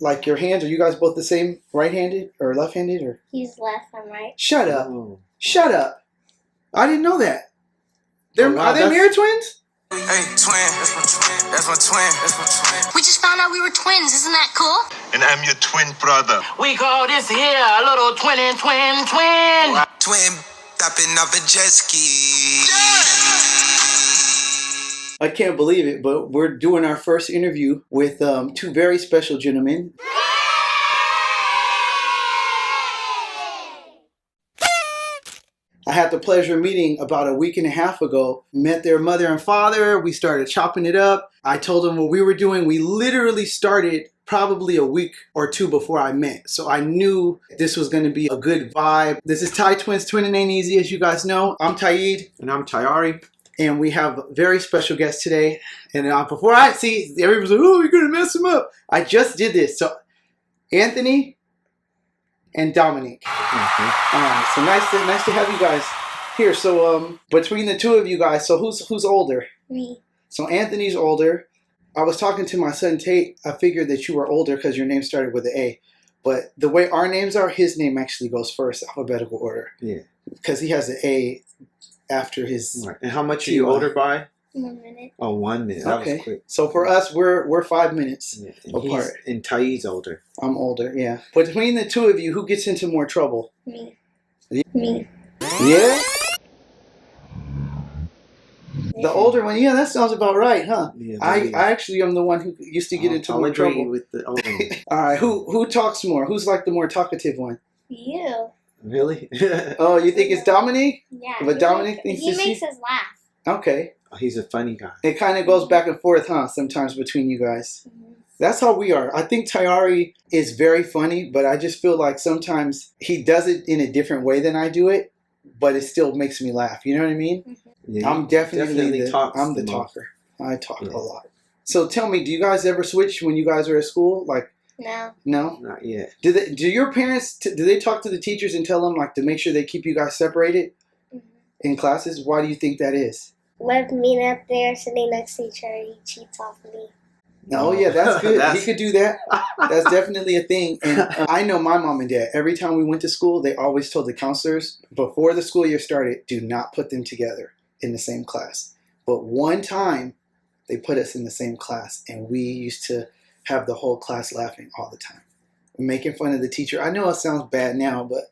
like your hands? Are you guys both the same, right-handed or left-handed? Or He's left, I'm right. Shut up. Oh. Shut up. I didn't know that. Are they mirror twins? Hey, twin, that's my twin. That's my twin. That's my twin. We just found out we were twins. Isn't that cool? And I'm your twin brother. We call this here a little twin. Twin, tapping up a jet ski. I can't believe it, but we're doing our first interview with two very special gentlemen. I had the pleasure of meeting about a week and a half ago. Met their mother and father. We started chopping it up. I told them what we were doing. We literally started probably a week or two before I met. So I knew this was going to be a good vibe. This is TYTWINZ, Twinnin Ain't Easy, as you guys know. I'm Tyid. And I'm Tyid. And we have a very special guest today. And before I see, everybody's like, oh, you're going to mess him up. I just did this. So Anthony and Dominic. All right, so nice to have you guys here. So between the two of you guys, so who's older? Me. So Anthony's older. I was talking to my son Tate. I figured that you were older because your name started with an A. But the way our names are, his name actually goes first, alphabetical order. Yeah. Because he has an A after his. Right. And how much are you older by? 1 minute. Oh, 1 minute. That Okay. was quick. So for us, we're 5 minutes apart. And Tyid's older. I'm older, yeah. But between the two of you, who gets into more trouble? Me. Me. Yeah? The older one, yeah, that sounds about right, huh? Yeah, I actually am the one who used to get into more trouble. With the older one. All right, who talks more? Who's like the more talkative one? You. Really? Oh, you think it's Dominic? Yeah. But Dominic thinks he makes us laugh. Okay. Oh, he's a funny guy. It kind of goes back and forth, huh? Sometimes between you guys. Mm-hmm. That's how we are. I think Tyari is very funny, but I just feel like sometimes he does it in a different way than I do it, but it still makes me laugh. You know what I mean? Mm-hmm. Yeah, I'm definitely the talker. talker. I talk a lot. So tell me, do you guys ever switch when you guys are at school? Like, no. No? Not yet. Do your parents, do they talk to the teachers and tell them like to make sure they keep you guys separated in classes? Why do you think that is? With me up there sitting next to each other, he cheats off me. Oh, yeah, that's good. He could do that. That's definitely a thing. And I know my mom and dad, every time we went to school, they always told the counselors, before the school year started, do not put them together in the same class. But one time, they put us in the same class, and we used to have the whole class laughing all the time. Making fun of the teacher. I know it sounds bad now, but...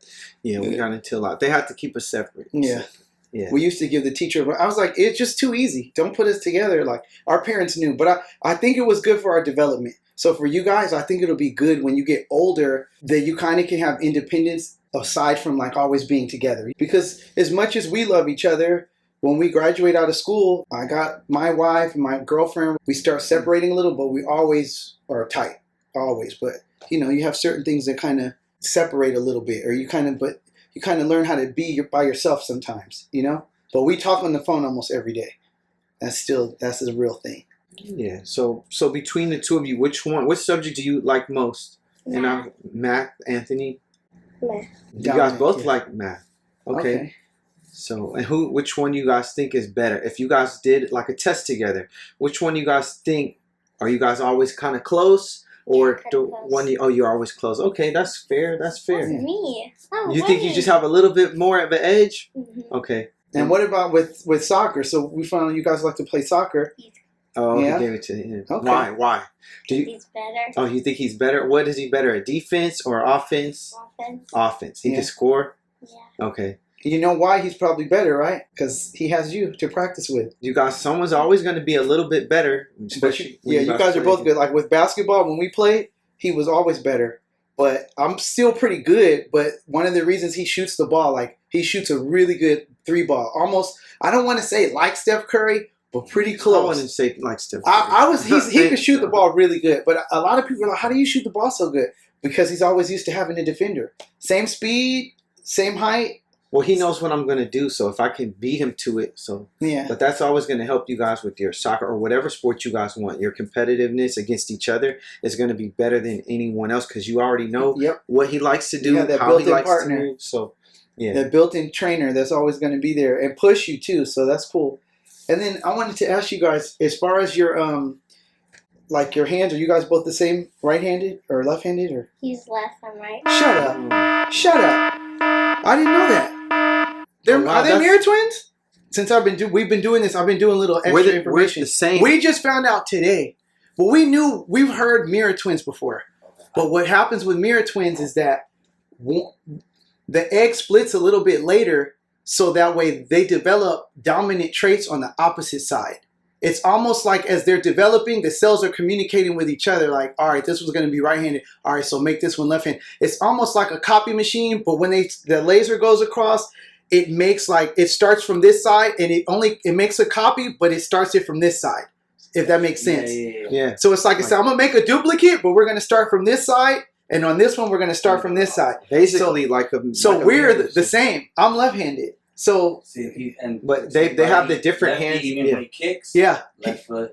Yeah, we got into a lot. They had to keep us separate. Yeah. So, yeah. We used to give the teacher... I was like, it's just too easy. Don't put us together. Like, our parents knew. But I think it was good for our development. So for you guys, I think it'll be good when you get older that you kind of can have independence aside from like always being together. Because as much as we love each other... When we graduate out of school, I got my wife and my girlfriend. We start separating a little, but we always are tight. Always. But, you know, you have certain things that kind of separate a little bit. Or you kind of learn how to be by yourself sometimes, you know? But we talk on the phone almost every day. That's a real thing. Yeah. So between the two of you, which subject do you like most? Math. And I'm math, Anthony? Math. You guys both like math. Okay. So, and which one you guys think is better? If you guys did like a test together, which one you guys think, are you guys always kind of close? Or you're always close. Okay, that's fair. That's fair. That's me. Oh, you think you just have a little bit more of an edge? Mm-hmm. Okay. And what about with soccer? So we found you guys like to play soccer. Oh, yeah? He gave it to him. Okay. Why? He's better. Oh, you think he's better? What is he better at? Defense or offense? Offense. He can score? Yeah. Okay. You know why he's probably better, right? Because he has you to practice with. You guys, someone's always going to be a little bit better. Especially you guys are both good. Like with basketball, when we played, he was always better. But I'm still pretty good. But one of the reasons he shoots the ball, like he shoots a really good 3-ball. Almost, I don't want to say like Steph Curry, but pretty close. I wouldn't say like Steph Curry. He could shoot the ball really good. But a lot of people are like, how do you shoot the ball so good? Because he's always used to having a defender. Same speed, same height. Well, he knows what I'm going to do, so if I can beat him to it, so... Yeah. But that's always going to help you guys with your soccer or whatever sport you guys want. Your competitiveness against each other is going to be better than anyone else because you already know what he likes to do, how he likes to move. So, yeah. The built-in trainer that's always going to be there and push you, too, so that's cool. And then I wanted to ask you guys, as far as your like your hands? Are you guys both the same, right-handed or left-handed, or? He's left, I'm right. Shut up! Shut up! I didn't know that. Oh, wow, Are they mirror twins? Since we've been doing this, I've been doing a little extra information. We're the same. We just found out today. But we've heard mirror twins before. But what happens with mirror twins is that the egg splits a little bit later, so that way they develop dominant traits on the opposite side. It's almost like as they're developing, the cells are communicating with each other like, all right, this was going to be right-handed. All right, so make this one left-handed. It's almost like a copy machine, but when the laser goes across, it makes like, it starts from this side and it makes a copy, but it starts it from this side, if that makes sense. Yeah. So it's like, I'm going to make a duplicate, but we're going to start from this side. And on this one, we're going to start from this side. Basically, we're the same. I'm left-handed. So, but they have the different hands. Even when he kicks. Yeah.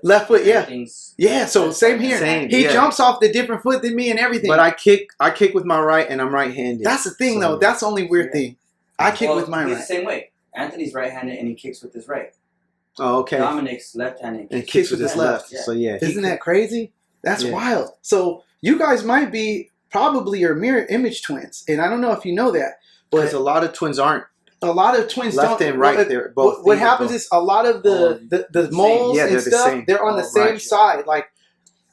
Left foot. Yeah. Yeah. So same here. He jumps off the different foot than me and everything. But I kick with my right, and I'm right-handed. That's the thing, though. That's the only weird thing. I kick with my right. The same way. Anthony's right-handed and he kicks with his right. Oh, okay. Dominic's left-handed and kicks with his left. Yeah. So yeah. Isn't that crazy? That's wild. So you guys might be probably your mirror image twins, and I don't know if you know that, but a lot of twins aren't. A lot of twins left don't. And right, they're both. What happens is a lot of the moles and stuff, they're on the same side. Like,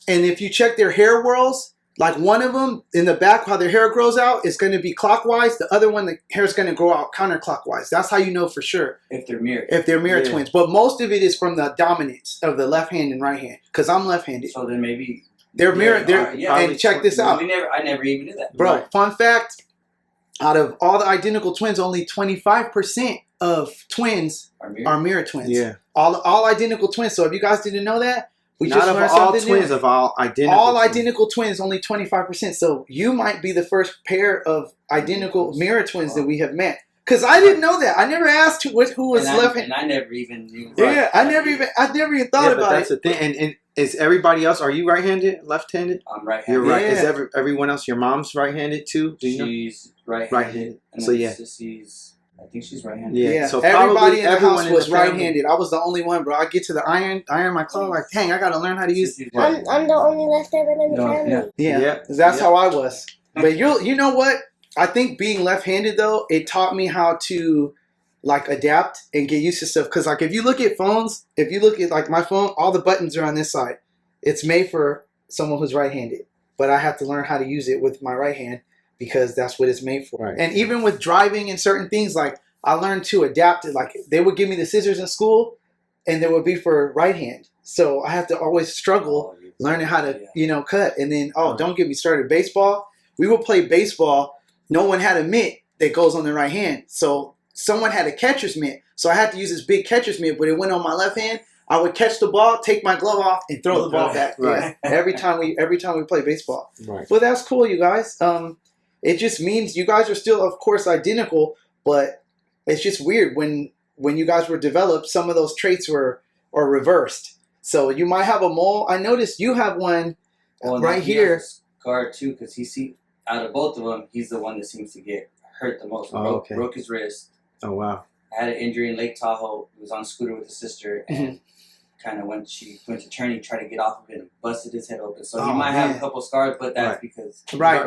and if you check their hair whorls, like one of them in the back, how their hair grows out, is going to be clockwise. The other one, the hair is going to grow out counterclockwise. That's how you know for sure if they're mirror. If they're mirror twins, but most of it is from the dominance of the left hand and right hand. Because I'm left-handed. So then maybe they're mirror. And check this out. I never even knew that, bro. Right. Fun fact: out of all the identical twins, only 25% of twins are mirror twins. Yeah. All identical twins. So if you guys didn't know that, we not just of learned all something twins new. Of all identical. All identical twins, only 25%. So you might be the first pair of identical mirror twins that we have met. Because I didn't know that. I never asked who was left-handed. And I never even knew. Yeah, I never even thought about that's it. That's the thing. And is everybody else? Are you right-handed, left-handed? I'm right-handed. You're right. Yeah. Is everyone else? Your mom's right-handed too? She's right-handed. Right-handed. And so yeah. Sissy's, I think she's right-handed. Yeah. So everybody in the house was family. right-handed. I was the only one, bro. I get to the iron my clothes. Like, dang, I got to learn how to use. I'm the only left-handed in the family. Yeah. That's how I was. But you know what? I think being left-handed though, it taught me how to like adapt and get used to stuff. Because like if you look at phones, if you look at like my phone, all the buttons are on this side. It's made for someone who's right-handed, but I have to learn how to use it with my right hand because that's what it's made for. Right. And even with driving and certain things, like I learned to adapt it. Like they would give me the scissors in school, and they would be for right hand. So I have to always struggle learning how to cut. And then don't get me started. Baseball, we would play baseball. No one had a mitt that goes on the right hand, so someone had a catcher's mitt. So I had to use this big catcher's mitt, but it went on my left hand. I would catch the ball, take my glove off, and throw the ball back. Right. Yeah. Every time we play baseball. Right. Well, that's cool, you guys. It just means you guys are still, of course, identical, but it's just weird when you guys were developed, some of those traits are reversed. So you might have a mole. I noticed you have one right here. He has a scar too, because out of both of them, he's the one that seems to get hurt the most. Broke his wrist. Oh wow. Had an injury in Lake Tahoe. He was on a scooter with his sister, and kind of when she went to turn, he tried to get off of it and busted his head open. So he might have a couple scars, but that's because right.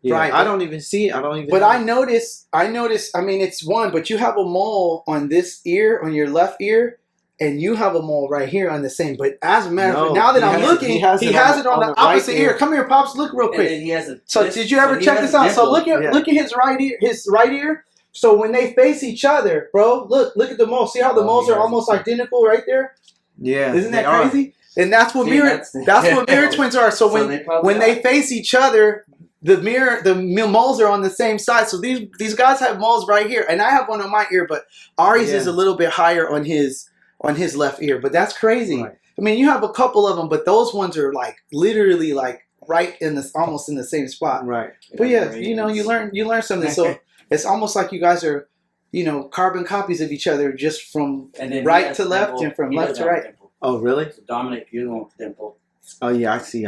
Yeah. Right. I don't even see it. But I notice. I mean, it's one, but you have a mole on this ear, on your left ear, and you have a mole right here on the same. But as a matter of fact, now that I'm looking, he has it on the opposite ear. Come here, pops. Look real quick. And he has so did you ever check this out? So look at his right ear. His right ear. So when they face each other, bro, look at the moles. See how the moles are almost identical right there? Yeah. Isn't that crazy? And that's what mirror twins are. So when they face each other, the moles are on the same side. So these guys have moles right here, and I have one on my ear, but Ari's is a little bit higher on his left ear. But that's crazy. Right. I mean, you have a couple of them, but those ones are like literally like right in this, almost in the same spot. Right. But yeah, you learn something. So it's almost like you guys are, carbon copies of each other, just from right to left and from left to right. Oh, really? So Dominic, you're the one with the dimple. Oh, yeah, I see.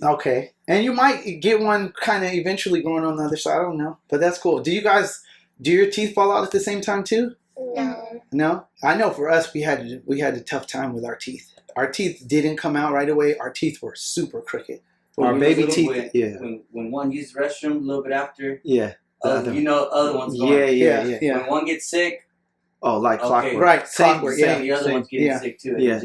Okay. And you might get one kind of eventually going on the other side. I don't know. But that's cool. Do your teeth fall out at the same time, too? No. No, I know for us we had a tough time with our teeth. Our teeth didn't come out right away. Our teeth were super crooked. Our When baby we were teeth. little, Yeah. When one used the restroom a little bit after, Yeah. other one's going. Yeah. When one gets sick, Oh, like okay. clockwork. Right, Same. clockwork, Same. the other same. one's getting Yeah. sick too. Yeah.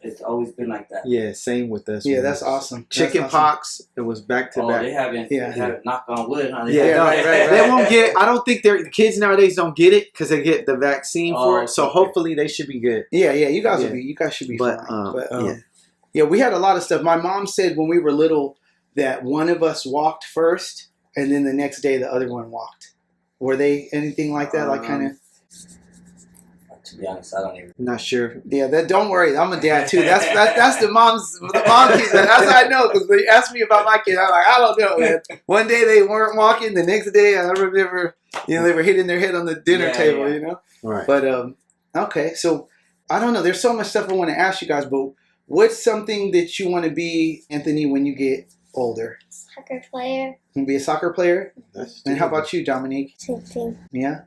It's always been like that. Yeah, same with us. Yeah, man. that's awesome. Chicken That's awesome. pox. It was back to back. They haven't. Yeah. They haven't knocked on wood. Huh? Yeah, Yeah, no, right. They won't get it. I don't think the kids nowadays don't get it because they get the vaccine for it. So okay. hopefully they should be good. Yeah, you guys Yeah. you guys should be But, fine. Yeah, we had a lot of stuff. My mom said when we were little that one of us walked first, and then the next day the other one walked. Were they anything like that? Like kind of. To be honest, I don't even. I'm not sure. Yeah, don't worry. I'm a dad too. That's the mom kids. That's how I know because they asked me about my kids. I'm like, I don't know, man. One day they weren't walking. The next day I remember, they were hitting their head on the dinner table. Yeah. Right. But okay. So I don't know. There's so much stuff I want to ask you guys. But what's something that you want to be, Anthony, when you get older? Soccer player. You want to be a soccer player? That's And how about you, Dominique? Same thing. Yeah.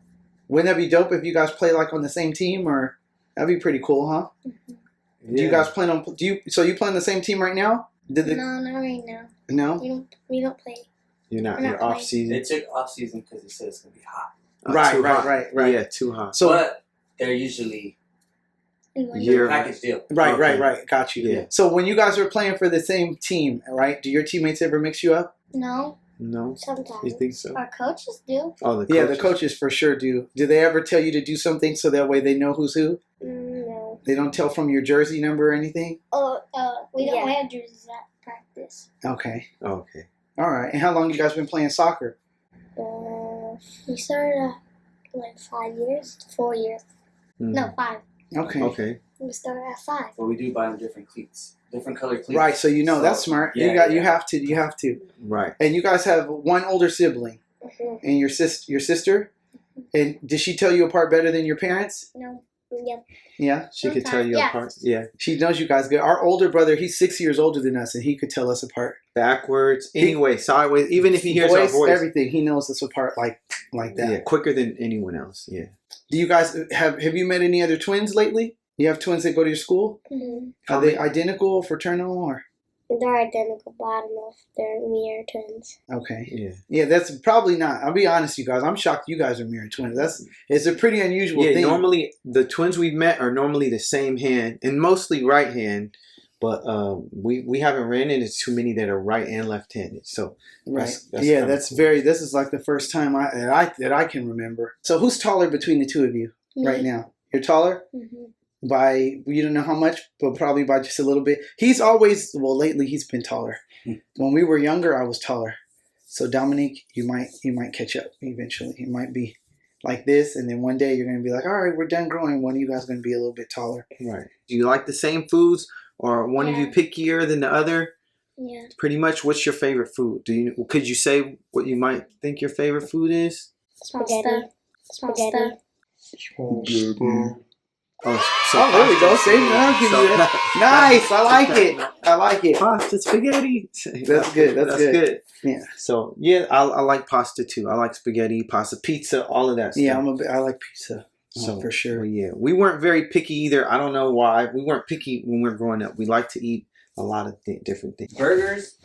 Wouldn't that be dope if you guys play like on the same team? Or that'd be pretty cool, huh? Do you guys plan on? So you play on the same team right now? No, not right now. No. We don't play. You're not. We're not You're off playing. season. They took off season because they said it's gonna be hot. Too hot. Right. Yeah, too hot. So But they're usually Year- package deal. right. Got you. Yeah. So when you guys are playing for the same team, right? Do your teammates ever mix you up? No, No, sometimes. you think so? Our coaches do. Oh, Yeah, the coaches for sure do. Do they ever tell you to do something so that way they know who's who? No. They don't tell from your jersey number or anything? Oh, we don't have jerseys at practice. Okay. Okay. All right. And how long you guys been playing soccer? We started like 5 years, 4 years. Mhm. No, 5. Okay. Okay. We started at 5. But we do buy them different cleats, different color cleats. Right. So that's smart. You have to. Right. And you guys have one older sibling, and your sister. And did she tell you apart better than your parents? No. Yep. Yeah. She could tell you Yeah. apart. Yeah. She knows you guys good. Our older brother, he's 6 years older than us, and he could tell us apart. Backwards. Anyway, sideways. Even if he hears our voice. Everything, he knows us apart like that. Yeah, quicker than anyone else. Yeah. Do you guys have you met any other twins lately? You have twins that go to your school? Mm-hmm. Are they identical, fraternal, or? They're identical, but I don't know if they're mirror twins. Okay. Yeah. Yeah, that's probably not. I'll be honest, you guys. I'm shocked you guys are mirror twins. It's a pretty unusual thing. Normally the twins we've met are normally the same hand and mostly right hand, but we haven't ran into too many that are right and left handed. So right. that's Yeah, kinda that's cool. this is like the first time that I can remember. So who's taller between the two of you right now? You're taller? Mm-hmm. By, you don't know how much, but probably by just a little bit. Lately he's been taller. When we were younger, I was taller. So Dominique, you might catch up eventually. It might be like this, and then one day you're going to be like, all right, we're done growing. One of you guys going to be a little bit taller. Right. Do you like the same foods, or one of you pickier than the other? Yeah. Pretty much. What's your favorite food? Could you say what you might think your favorite food is? Spaghetti. Oh, there we go. Same. I'll give you that. Nice. I like it. Pasta, spaghetti. That's good. That's good. Yeah. So yeah, I like pasta too. I like spaghetti, pasta, pizza, all of that stuff. Yeah, I like pizza. So for sure. Yeah, we weren't very picky either. I don't know why. We weren't picky when we were growing up. We like to eat a lot of different things. Burgers.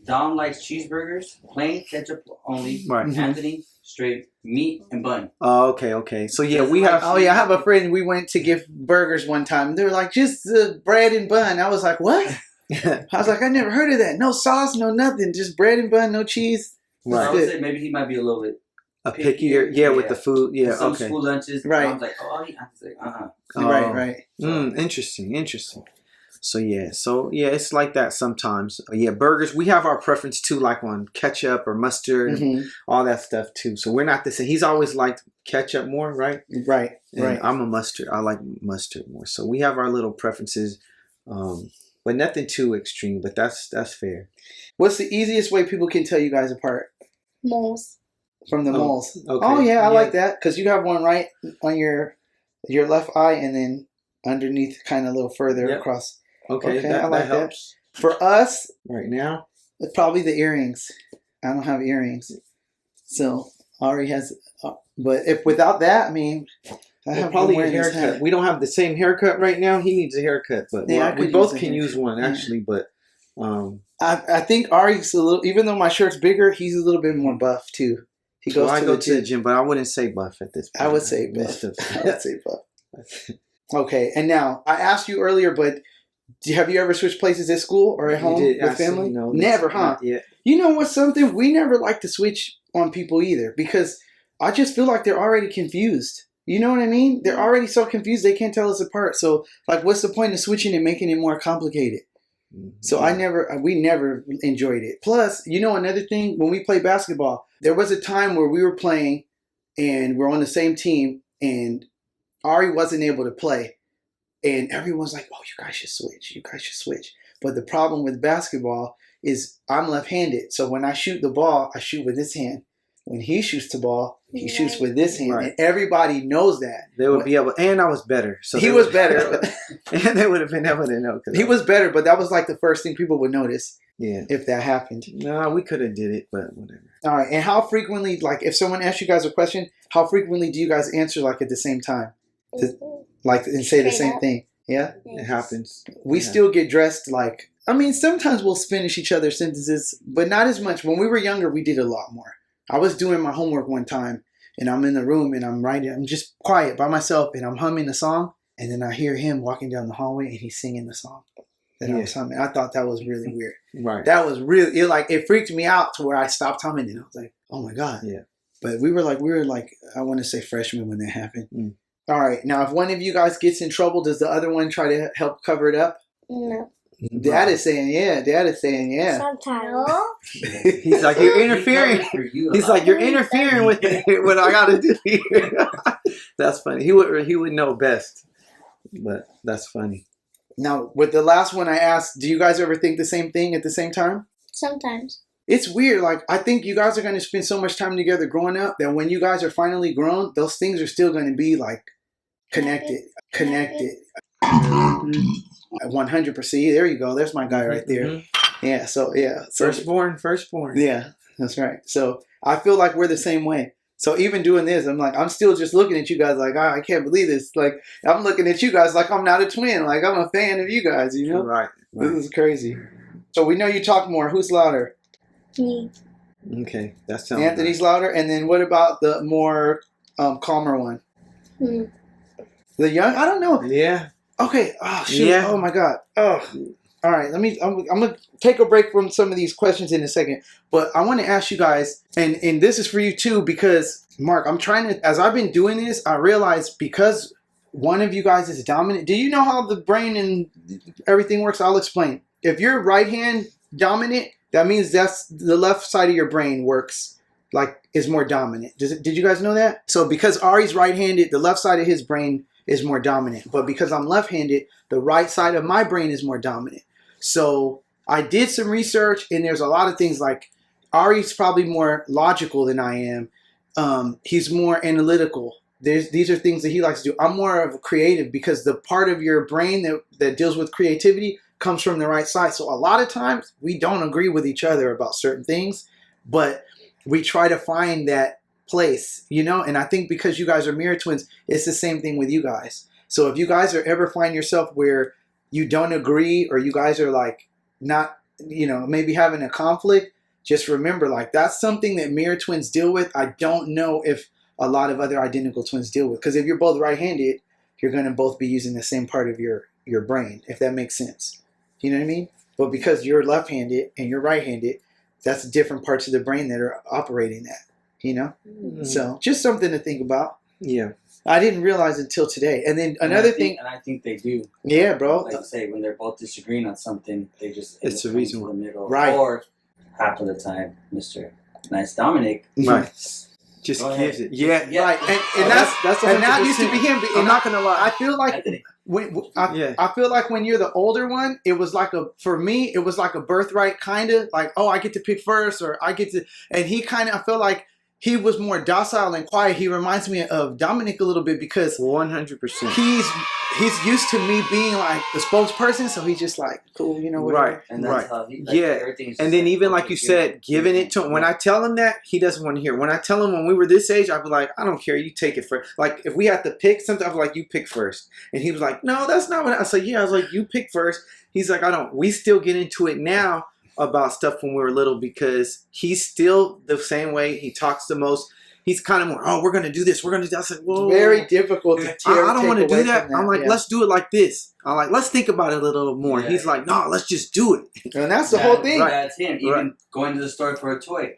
Dom likes cheeseburgers, plain ketchup only. Right. Anthony, straight meat and bun. Oh, okay. So yeah, we have. Oh yeah, I have a friend. We went to get burgers one time. They were like, just the bread and bun. I was like, what? I was like, I never heard of that. No sauce, no nothing. Just bread and bun, no cheese. Right. I would say maybe he might be a little bit pickier. Yeah, with the food. Yeah. Some Okay. school lunches. Right. I was like, oh, I was like, Right. Interesting. So yeah, it's like that sometimes. Yeah, burgers. We have our preference too, like on ketchup or mustard, and all that stuff too. So we're not the same. He's always liked ketchup more, right? Right. I'm a mustard. I like mustard more. So we have our little preferences, but nothing too extreme. But that's fair. What's the easiest way people can tell you guys apart? Moles. From the moles. Okay. Oh yeah, I like that because you have one right on your left eye, and then underneath, kind of a little further across. Okay, I like that. helps. For us, Right now, it's probably the earrings. I don't have earrings, so Ari has. But if without that, I mean, Well, probably a haircut. We don't have the same haircut right now. He needs a haircut, but we both can use one actually. But I think Ari's a little. Even though my shirt's bigger, he's a little bit more buff too. He goes. I go to the gym, but I wouldn't say buff at this point. I would say buff. I would say buff. Okay, and now I asked you earlier, but have you ever switched places at school or at home with family? No, never, huh? Yeah. You know what's something? We never like to switch on people either because I just feel like they're already confused. You know what I mean? They're already so confused they can't tell us apart. So, like, what's the point of switching and making it more complicated? So we never enjoyed it. Plus, you know, another thing, when we play basketball, there was a time where we were playing and we're on the same team and Ari wasn't able to play. And everyone's like, oh, you guys should switch. You guys should switch. But the problem with basketball is I'm left-handed. So when I shoot the ball, I shoot with this hand. When he shoots the ball, he shoots with this hand. Right. And everybody knows that. They would be able, and I was better. So he was better. And they would have been able to know. He was better, but that was like the first thing people would notice. Yeah. If that happened. No, we could have did it, but whatever. All right. And how frequently, like if someone asks you guys a question, how frequently do you guys answer like at the same time? Like and say the same thing? Yeah? It happens. We still get dressed like, I mean, sometimes we'll finish each other's sentences, but not as much. When we were younger, we did a lot more. I was doing my homework one time and I'm in the room and I'm writing. I'm just quiet by myself and I'm humming a song. And then I hear him walking down the hallway and he's singing the song that I was humming. I thought that was really weird. Right. That was really, it freaked me out to where I stopped humming and I was like, oh my God. Yeah. But we were like, I want to say freshmen when that happened. Mm. All right. Now, if one of you guys gets in trouble, does the other one try to help cover it up? No. Dad is saying yeah. Dad is saying yeah. Sometimes. He's like, you're interfering. He's like, you're interfering with what I got to do here. That's funny. He would know best, but that's funny. Now, with the last one I asked, do you guys ever think the same thing at the same time? Sometimes. It's weird. Like, I think you guys are going to spend so much time together growing up that when you guys are finally grown, those things are still going to be like connected. 100%. There you go. There's my guy right there. Mm-hmm. Yeah. So, yeah. So, firstborn. Yeah, that's right. So I feel like we're the same way. So even doing this, I'm still just looking at you guys like, oh, I can't believe this. Like, I'm looking at you guys like I'm not a twin. Like, I'm a fan of you guys, you know? Right. This is crazy. So we know you talk more. Who's louder? Me. Okay. That's Anthony's louder. And then what about the more calmer one? The young? I don't know. Yeah. Okay. Oh, shoot. Yeah. Oh, my God. Oh. All right. I'm going to take a break from some of these questions in a second. But I want to ask you guys, and this is for you too, because, Mark, I'm trying to, as I've been doing this, I realize because one of you guys is dominant. Do you know how the brain and everything works? I'll explain. If you're right hand dominant, that means that's the left side of your brain works, like, is more dominant. Did you guys know that? So because Ari's right-handed, the left side of his brain is more dominant. But because I'm left-handed, the right side of my brain is more dominant. So I did some research, and there's a lot of things like Ari's probably more logical than I am. He's more analytical. These are things that he likes to do. I'm more of a creative because the part of your brain that deals with creativity comes from the right side. So a lot of times we don't agree with each other about certain things, but we try to find that place, you know? And I think because you guys are mirror twins, it's the same thing with you guys. So if you guys ever find yourself where you don't agree or you guys are like not, you know, maybe having a conflict, just remember, like, that's something that mirror twins deal with. I don't know if a lot of other identical twins deal with, because if you're both right-handed, you're going to both be using the same part of your brain, if that makes sense. You know what I mean? But because you're left-handed and you're right-handed, that's different parts of the brain that are operating that, you know? Mm-hmm. So just something to think about. Yeah. I didn't realize until today. And then another thing. And I think they do. Yeah, bro. Like I say, when they're both disagreeing on something, they just it's a reason in the middle. Right. Or half of the time, Mr. Nice Dominic. Right. Just gives it. Yeah. Right. And that's and that used to be him. I'm not going to lie. I feel like I feel like when you're the older one, it was like for me, it was like a birthright kind of like, oh, I get to pick first or I get to, and he kind of, I feel like he was more docile and quiet. He reminds me of Dominic a little bit because 100%. He's used to me being like the spokesperson, so he's just like cool, you know, whatever. Right. And that's how he, like, yeah. everything's just And then like, even like okay, you said, giving it to him. When I tell him that, he doesn't want to hear. When I tell him when we were this age, I'd be like, I don't care, you take it first. Like if we had to pick something, I'd be like, you pick first. And he was like, no, that's not what I said. Yeah, I was like, you pick first. He's like, I don't. We still get into it now about stuff when we were little because he's still the same way. He talks the most. He's kind of more, oh, we're going to do this. We're going to do that. I was like, whoa. It's very difficult to I don't want to do that. I'm like, yeah. let's do it like this. I'm like, let's think about it a little more. Yeah. He's like, no, let's just do it. And that's the whole thing. That's him. Even going to the store for a toy.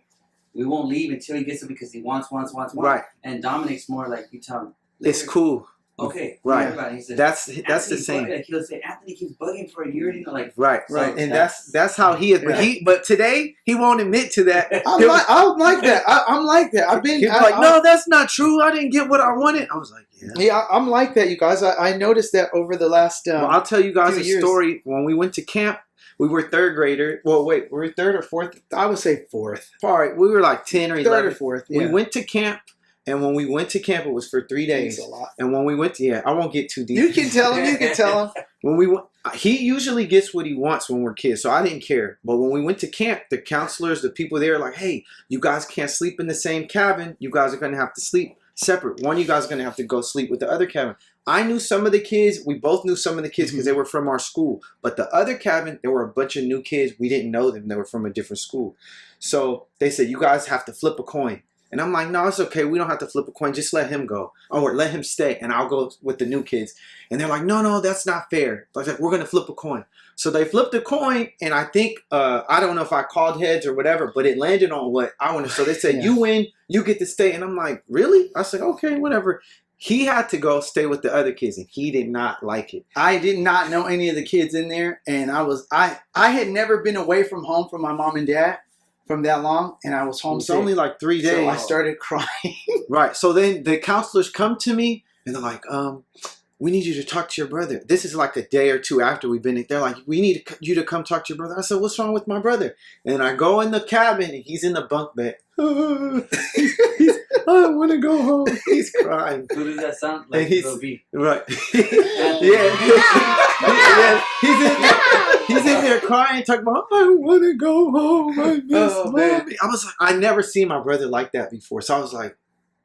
We won't leave until he gets it because he wants. Right. And Dominic's more like, you tell him. It's cool. Okay. Right. He said, That's the same. Like, he'll say, Anthony keeps bugging for a year. You know, like. Right. So And that's how he is. But today he won't admit to that. I'm like that. I'm like that. I've been He's like, no, that's not true. I didn't get what I wanted. I was like, yeah, I'm like that, you guys. I noticed that over the last. Well, I'll tell you guys 2 a years. story. When we went to camp, we were third grader. Well, wait, were we third or fourth? I would say fourth. All right, we were like 10 or 11. Third or fourth. Yeah. We went to camp, and when we went to camp, it was for 3 days. That's a lot. And when we went to, I won't get too deep. You can tell him. You can tell him. When we went, he usually gets what he wants when we're kids, so I didn't care. But when we went to camp, the counselors, the people there, are like, hey, you guys can't sleep in the same cabin. You guys are going to have to sleep separate. One of you guys is going to have to go sleep with the other cabin. I knew some of the kids. We both knew some of the kids because they were from our school. But the other cabin, there were a bunch of new kids. We didn't know them. They were from a different school. So they said, you guys have to flip a coin. And I'm like, no, it's okay. We don't have to flip a coin. Just let him go. Or let him stay. And I'll go with the new kids. And they're like, no, that's not fair. I was like, we're going to flip a coin. So they flipped a coin. And I think, I don't know if I called heads or whatever, but it landed on what I wanted. So they said, you win, you get to stay. And I'm like, really? I said, okay, whatever. He had to go stay with the other kids, and he did not like it. I did not know any of the kids in there, and I had never been away from home from my mom and dad from that long, and I was homesick. It's only like 3 days. So I started crying. Right. So then the counselors come to me, and they're like, we need you to talk to your brother. This is like a day or two after we've been. They're like, we need you to come talk to your brother. I said, what's wrong with my brother? And I go in the cabin, and he's in the bunk bed. I don't want to go home. He's crying. Who does that sound like? Right. yeah. He's in there crying, talking about, I want to go home. I miss mommy. I was like, I never seen my brother like that before. So I was like,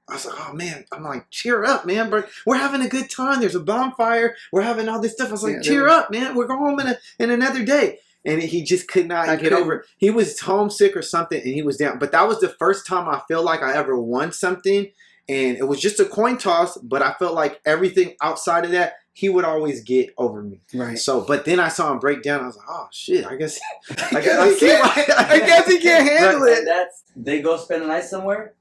oh man. I'm like, cheer up, man. Bro. We're having a good time. There's a bonfire. We're having all this stuff. I was like, cheer up, man. We're going home in another day. And he just could not get over it. He was homesick or something, and he was down. But that was the first time I feel like I ever won something. And it was just a coin toss, but I felt like everything outside of that, he would always get over me. Right. So, but then I saw him break down. I was like, oh, shit. I guess he can't handle it. They go spend the night somewhere.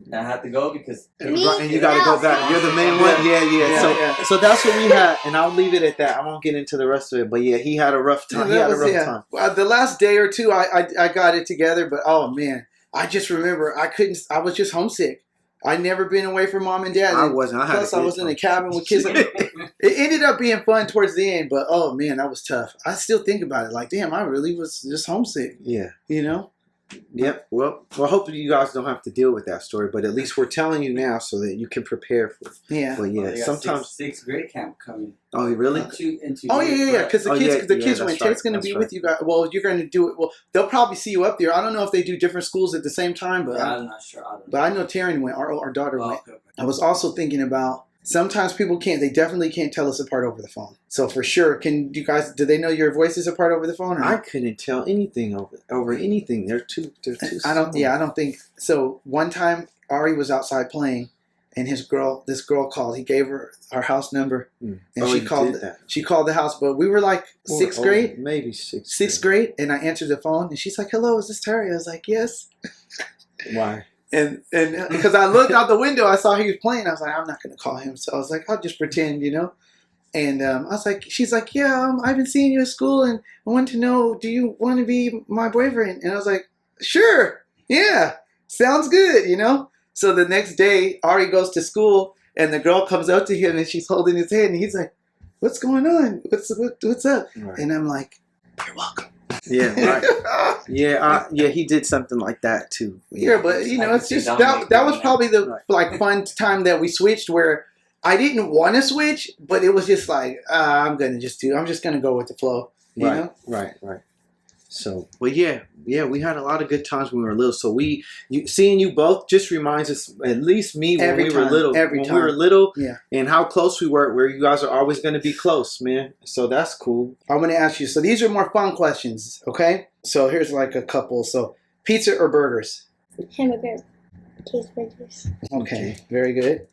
And I have to go because... And you got to go back. You're the main one? Yeah. So that's what we had. And I'll leave it at that. I won't get into the rest of it. But yeah, he had a rough time. Time. Well, the last day or two, I got it together. But oh, man. I just remember I was just homesick. I'd never been away from mom and dad. I wasn't. I was in a cabin with kids. It ended up being fun towards the end. But oh, man, that was tough. I still think about it. Like, damn, I really was just homesick. Yeah. You know? Yep. Well, hopefully you guys don't have to deal with that story, but at least we're telling you now so that you can prepare for it. Yeah. But yeah, sometimes sixth grade camp coming. Oh, really? Yeah. Because the kids went. Ted's going to be with you guys. Well, you're going to do it. Well, they'll probably see you up there. I don't know if they do different schools at the same time, but I'm not sure. But I know Taryn went. Our daughter went. Okay. I was also thinking about. Sometimes people can't. They definitely can't tell us apart over the phone. So for sure, can you guys? Do they know your voices apart over the phone? Or I couldn't tell anything over anything. They're too. I don't think so. One time, Ari was outside playing, and this girl called. He gave her our house number, and she called. She called the house, but we were like sixth grade, maybe sixth grade, and I answered the phone, and she's like, "Hello, is this Terry?" I was like, "Yes." Why? And because I looked out the window, I saw he was playing. I was like, I'm not going to call him. So I was like, I'll just pretend, you know. And I was like, she's like, yeah, I've been seeing you at school, and I want to know, do you want to be my boyfriend? And I was like, sure, yeah, sounds good, you know. So the next day, Ari goes to school, and the girl comes up to him, and she's holding his hand, and he's like, what's going on? What's up? Right. And I'm like, you're welcome. Yeah, right. Yeah, he did something like that too. Yeah, but you know, it's just that was probably the like fun time that we switched where I didn't want to switch, but it was just like I'm just gonna go with the flow. You know? Right. So, but yeah, we had a lot of good times when we were little. So seeing you both just reminds us, at least me, when we were little, yeah, and how close we were. Where you guys are always going to be close, man. So that's cool. I'm going to ask you. So these are more fun questions, okay? So here's like a couple. So pizza or burgers? Hamburgers. Cheeseburgers. Okay, very good.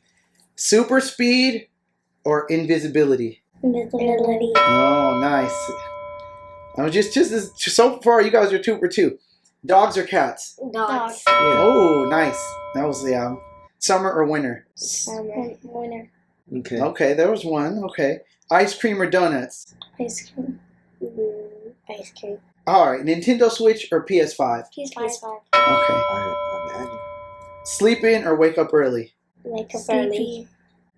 Super speed or invisibility? Invisibility. Oh, nice. I was just so far, you guys are 2 for 2. Dogs or cats? Dogs. Yeah. Oh, nice. That was summer or winter? Summer. Winter. Okay. Okay, there was one. Okay. Ice cream or donuts? Ice cream. Ice cream. All right. Nintendo Switch or PS5? PS5. Okay. I imagine. Sleep in or wake up early? Wake up early.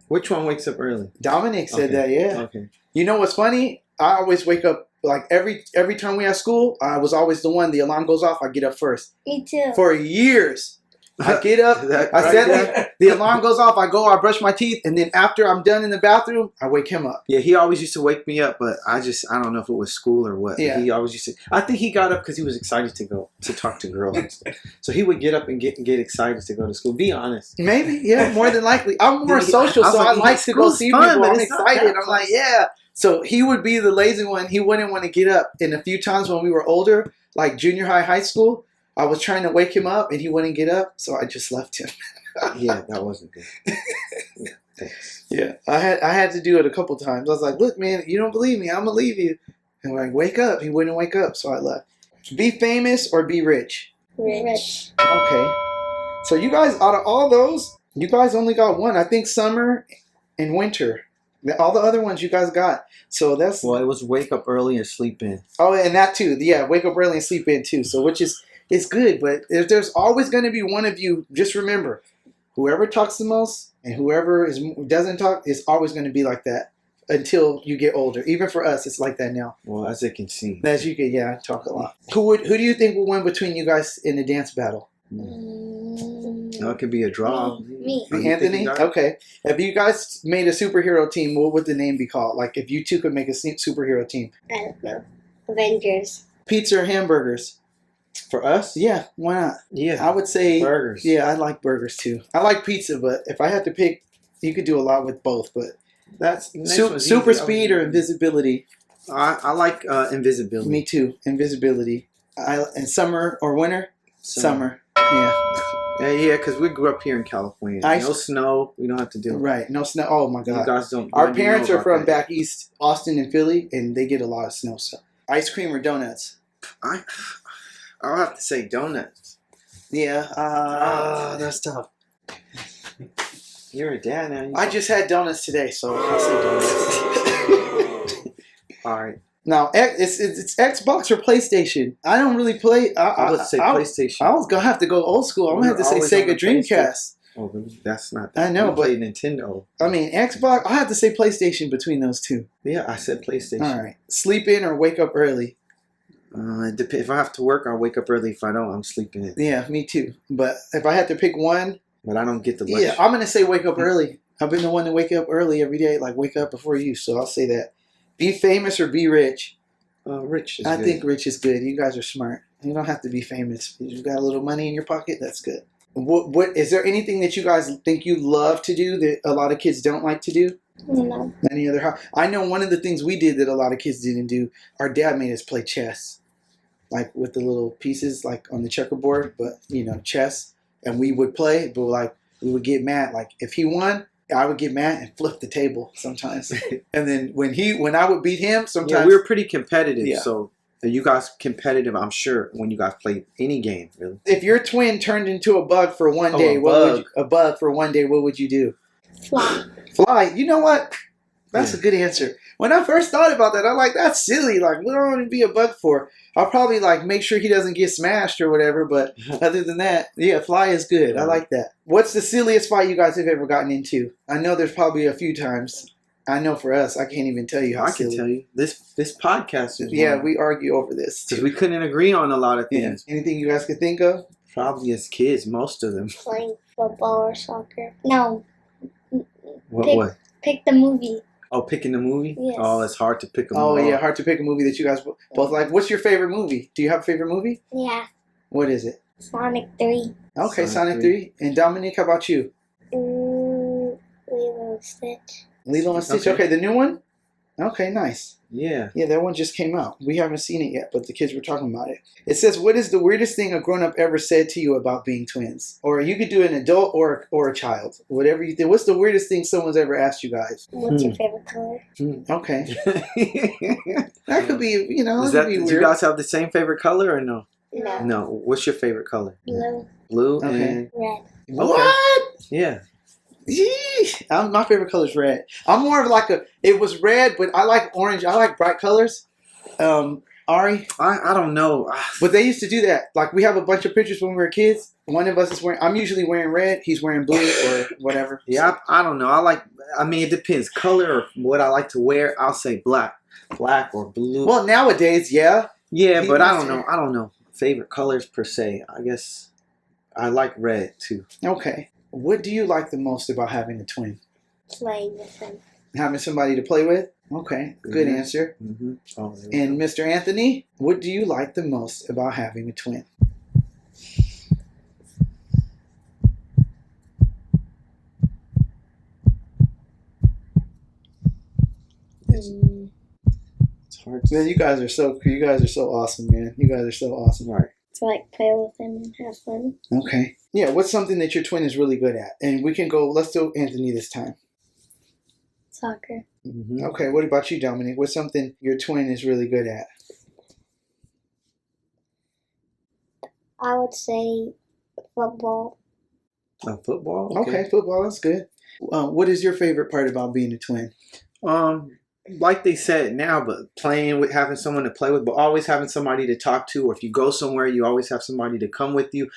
Which one wakes up early? Dominic said that. Yeah. Okay. You know what's funny? I always wake up. Like every time we had school, I was always the one. The alarm goes off, I get up first. Me too. For years, I get up. The alarm goes off. I go. I brush my teeth, and then after I'm done in the bathroom, I wake him up. Yeah, he always used to wake me up, but I don't know if it was school or what. Yeah. He always used to. I think he got up because he was excited to go to talk to girls. And stuff. So he would get up and get excited to go to school. Be honest. Maybe, yeah, more than likely. I'm more social, so I like to go see fun, people. but I'm it's not excited. that I'm fun. like, yeah. So he would be the lazy one. He wouldn't want to get up. And a few times when we were older, like junior high, high school, I was trying to wake him up and he wouldn't get up. So I just left him. Yeah, that wasn't good. Yeah, thanks. Yeah, I had to do it a couple times. I was like, look, man, you don't believe me. I'm going to leave you. And we're like, wake up. He wouldn't wake up. So I left. Be famous or be rich? Rich. Okay. So you guys, out of all those, you guys only got one. I think summer and winter. All the other ones you guys got. So that's... Well, it was wake up early and sleep in. Oh, and that too. Yeah, wake up early and sleep in too. So which is, it's good. But if there's always going to be one of you, just remember, whoever talks the most and whoever doesn't talk is always going to be like that until you get older. Even for us, it's like that now. Well, as I can see. As you can, yeah, talk a lot. Who do you think will win between you guys in the dance battle? It could be a draw. Me. Anthony? Okay. If you guys made a superhero team, what would the name be called? Like if you two could make a superhero team. I don't know. Avengers. Pizza or hamburgers? For us? Yeah, why not? Yeah. I would say burgers. Yeah, I like burgers too. I like pizza, but if I had to pick, you could do a lot with both. But that's super speed or invisibility. I like invisibility. Me too, invisibility. And summer or winter? Summer. Yeah. Yeah, because we grew up here in California. No snow. We don't have to deal with Right, no snow. Oh my God. You guys don't. Our parents are from back east, Austin and Philly, and they get a lot of snow. So, ice cream or donuts? I'll have to say donuts. Yeah. That's tough. You're a dad now. I just had donuts today, so I'll say donuts. All right. Now, it's Xbox or PlayStation. I don't really play. I would say PlayStation. I was gonna have to go old school. I'm gonna have to say Sega Dreamcast. Oh, that's not. I know, but Nintendo. I mean, Xbox. I have to say PlayStation between those two. Yeah, I said PlayStation. All right. Sleep in or wake up early? It depends. If I have to work, I'll wake up early. If I don't, I'm sleeping in. Yeah, me too. But if I had to pick one, but I don't get the luxury. Yeah, I'm gonna say wake up early. I've been the one to wake up early every day, like wake up before you. So I'll say that. Be famous or be rich? Rich is I good. think rich is good. You guys are smart. You don't have to be famous. You've got a little money in your pocket. That's good. What is there anything that you guys think you love to do that a lot of kids don't like to do? No. Any other? I know one of the things we did that a lot of kids didn't do. Our dad made us play chess, like with the little pieces, like on the checkerboard. But chess, and we would play. But like we would get mad. Like if he won, I would get mad and flip the table sometimes. And then when I would beat him, sometimes we were pretty competitive. Yeah. So are you guys competitive? I'm sure when you guys play any game, really. If your twin turned into a bug for one day, what would you do? Fly. Fly. You know what? That's a good answer. When I first thought about that, I'm like, that's silly. Like, what do I want to be a bug for? I'll probably like make sure he doesn't get smashed or whatever. But other than that, yeah, fly is good. I like that. What's the silliest fight you guys have ever gotten into? I know there's probably a few times. I know for us, I can't even tell you how I can silly. tell you this podcast is Yeah, we argue over this because too. we couldn't agree on a lot of Yeah. things. Anything you guys could think of? Probably as kids, most of them. Playing football or soccer. No, What? pick the movie. Oh, picking the movie? Yes. Oh, it's hard to pick them Oh all. yeah, hard to pick a movie that you guys both like. What's your favorite movie? Do you have a favorite movie? Yeah, What is it? Sonic 3. Okay, Sonic Sonic 3. And Dominic, how about you? Lilo and Stitch. Lilo and Stitch. Okay. Okay, the new one? Okay, nice. Yeah. Yeah, that one just came out. We haven't seen it yet, but the kids were talking about it. It says, what is the weirdest thing a grown-up ever said to you about being twins? Or you could do an adult or a child. Whatever you think. What's the weirdest thing someone's ever asked you guys? What's your favorite color? Okay. That could be, you know, Is that that, could be do weird. you guys have the same favorite color or no? No. No. What's your favorite color? Blue. Blue Okay. and Red. What? yeah. Yeesh. My favorite color is red. I'm more of like it was red, but I like orange. I like bright colors. Ari, I don't know. but they used to do that. Like we have a bunch of pictures when we were kids. One of us is wearing, I'm usually wearing red. He's wearing blue or whatever. Yeah, I don't know. I mean, it depends. Color or what I like to wear. I'll say black or blue. Well, nowadays, yeah. yeah, but I people don't know. I don't know. Favorite colors per se. I guess I like red too. Okay. What do you like the most about having a twin? Playing with him. Having somebody to play with? Okay, good Mhm. answer. Mm-hmm. Oh, there we And go. Mr. Anthony, what do you like the most about having a twin? It's hard to Man, you guys are so awesome, man. You guys are so awesome. right. To like play with him and have fun. Okay. Yeah, what's something that your twin is really good at? And we can go, let's do Anthony this time. Soccer. Mm-hmm. Okay, what about you, Dominic? What's something your twin is really good at? I would say football. Football. Okay, football, that's good. What is your favorite part about being a twin? Like they said now, but playing with having someone to play with, but always having somebody to talk to, or if you go somewhere, you always have somebody to come with you.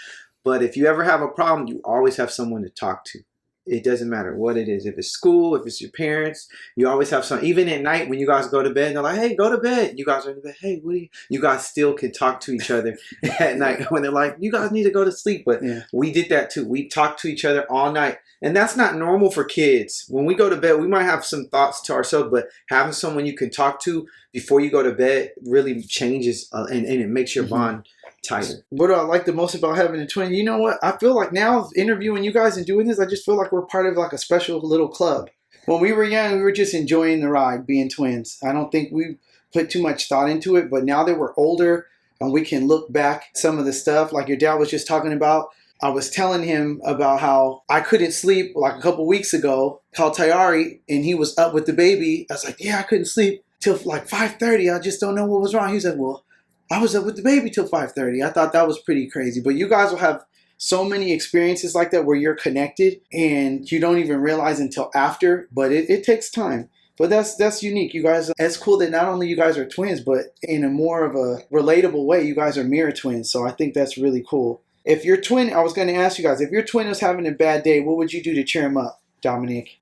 But if you ever have a problem, you always have someone to talk to. It doesn't matter what it is. If it's school, if it's your parents, you always have some. Even at night when you guys go to bed, they're like, "Hey, go to bed." You guys are in bed. Hey, what do you? You guys still can talk to each other at night when they're like, "You guys need to go to sleep." But Yeah. we did that too. We talked to each other all night. And that's not normal for kids. When we go to bed, we might have some thoughts to ourselves, but having someone you can talk to before you go to bed really changes and it makes your bond tighter. What do I like the most about having a twin? You know what? I feel like now interviewing you guys and doing this, I just feel like we're part of like a special little club. When we were young, we were just enjoying the ride, being twins. I don't think we put too much thought into it, but now that we're older and we can look back some of the stuff like your dad was just talking about, I was telling him about how I couldn't sleep like a couple weeks ago, called Tyid, and he was up with the baby. I was like, yeah, I couldn't sleep till like 5:30. I just don't know what was wrong. He said, well, I was up with the baby till 5:30. I thought that was pretty crazy. But you guys will have so many experiences like that where you're connected and you don't even realize until after, but it takes time. But that's unique. You guys, it's cool that not only you guys are twins, but in a more of a relatable way, you guys are mirror twins. So I think that's really cool. If your twin, I was going to ask you guys, if your twin was having a bad day, what would you do to cheer him up, Dominic?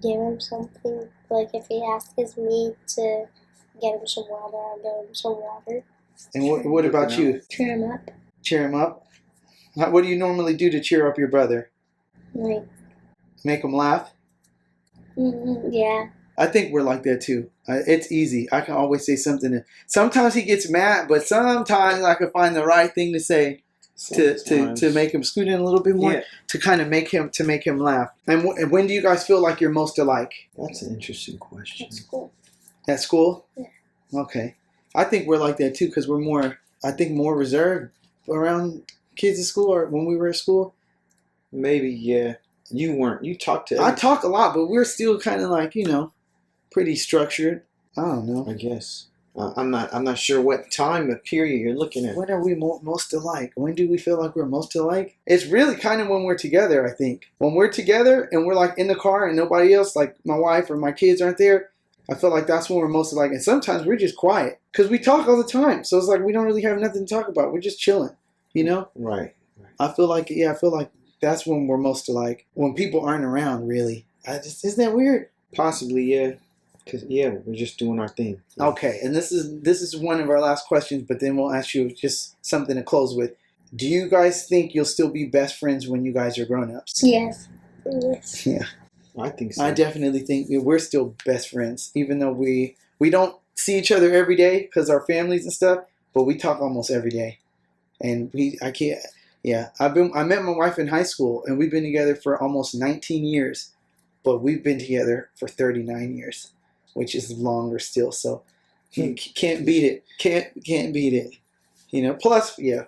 Give him something. Like if he asks me to get him some water, I'll get him some water. And what about you? Cheer him up. Cheer him up? What do you normally do to cheer up your brother? Like, Make him laugh? yeah. I think we're like that too. It's easy. I can always say something. Sometimes he gets mad, but sometimes I can find the right thing to say to make him scoot in a little bit more, Yeah. to kind of make him laugh. And when do you guys feel like you're most alike? That's an interesting question. That's cool. At school? Yeah. Okay. I think we're like that too because we're more reserved around kids at school or when we were at school. Maybe, yeah. You weren't. You talked to I talk a lot, but we're still kind of like, pretty structured. I don't know. I guess. I'm not sure what time of period you're looking at. When are we most alike? When do we feel like we're most alike? It's really kind of when we're together, I think. When we're together and we're like in the car and nobody else, like my wife or my kids aren't there, I feel like that's when we're most alike. And sometimes we're just quiet because we talk all the time. So it's like we don't really have nothing to talk about. We're just chilling, Right. I feel like that's when we're most alike. When people aren't around, really. Isn't that weird? Possibly, yeah. Cause we're just doing our thing. Yeah. Okay, and this is one of our last questions, but then we'll ask you just something to close with. Do you guys think you'll still be best friends when you guys are grown-ups? Yes. Yes. Yeah. I think so. I definitely think we're still best friends, even though we don't see each other every day because our families and stuff, but we talk almost every day. And I met my wife in high school, and we've been together for almost 19 years, but we've been together for 39 years, which is longer still. So can't beat it. Can't beat it. You know. Plus, yeah.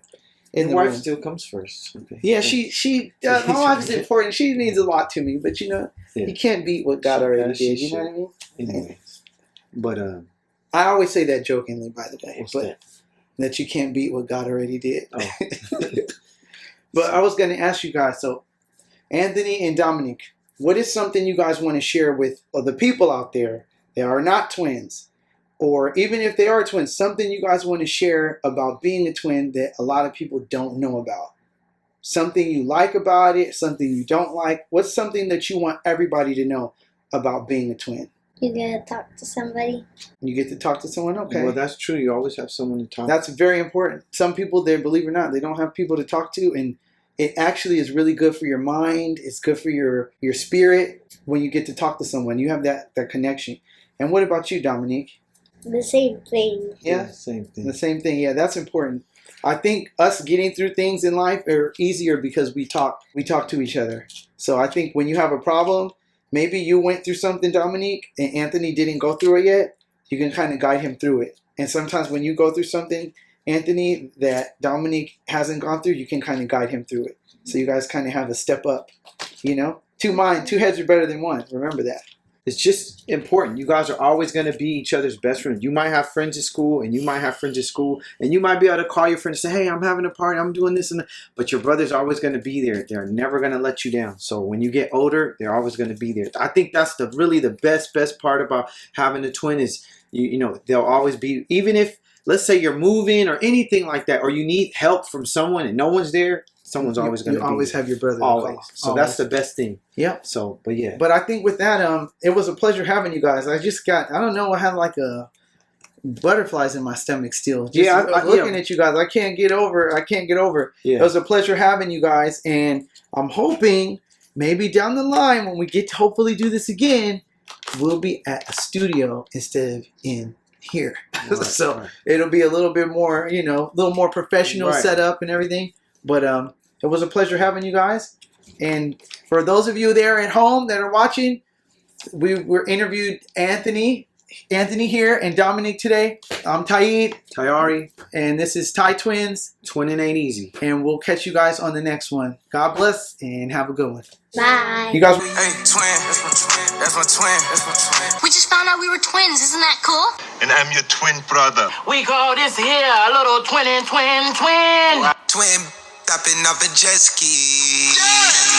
And the wife still comes first. Okay. Yeah, she my wife is important. She means a lot to me, but you know, you can't beat what God already did. You know what I mean? Anyways, but I always say that jokingly, by the way, but that you can't beat what God already did. Oh. But I was going to ask you guys. So, Anthony and Dominic, what is something you guys want to share with the people out there that are not twins? Or even if they are twins, something you guys want to share about being a twin that a lot of people don't know about. Something you like about it, something you don't like. What's something that you want everybody to know about being a twin? You get to talk to somebody. You get to talk to someone? Okay. Well, that's true. You always have someone to talk to. That's very important. Some people, they believe it or not, they don't have people to talk to, and it actually is really good for your mind. It's good for your spirit when you get to talk to someone. You have that connection. And what about you, Dominique? The same thing. Yeah, same thing. The same thing. Yeah, that's important. I think us getting through things in life are easier because we talk to each other. So I think when you have a problem, maybe you went through something, Dominique, and Anthony didn't go through it yet, you can kind of guide him through it. And sometimes when you go through something, Anthony, that Dominique hasn't gone through, you can kind of guide him through it. So you guys kind of have a step up, you know? Two heads are better than one. Remember that. It's just important. You guys are always going to be each other's best friends. You might have friends at school, and you might have friends at school, and you might be able to call your friend and say, hey, I'm having a party, I'm doing this and that. But your brother's always going to be there. They're never going to let you down. So when you get older, they're always going to be there. I think that's really the best part about having a twin is, you know, they'll always be, even if, let's say you're moving or anything like that, or you need help from someone and no one's there, someone's always going to be always there. Have your brother. Always. So always. That's the best thing. Yep. So, but yeah. But I think with that, it was a pleasure having you guys. I don't know, I had like butterflies in my stomach still. Just looking at you guys, I can't get over. Yeah. It was a pleasure having you guys, and I'm hoping maybe down the line when we get to hopefully do this again, we'll be at a studio instead of in here. Right, so it'll be a little bit more, you know, a little more professional setup and everything. But it was a pleasure having you guys. And for those of you there at home that are watching, we interviewed Anthony here and Dominic today. I'm Tyid. Tyari. And this is TYTWINZ. Twinning ain't easy. And we'll catch you guys on the next one. God bless and have a good one. Bye. You guys. Hey, twin. That's my twin. That's my twin. That's my twin. We just found out we were twins. Isn't that cool? And I'm your twin brother. We call this here a little twin. Twin tapping off a jet ski. Yeah.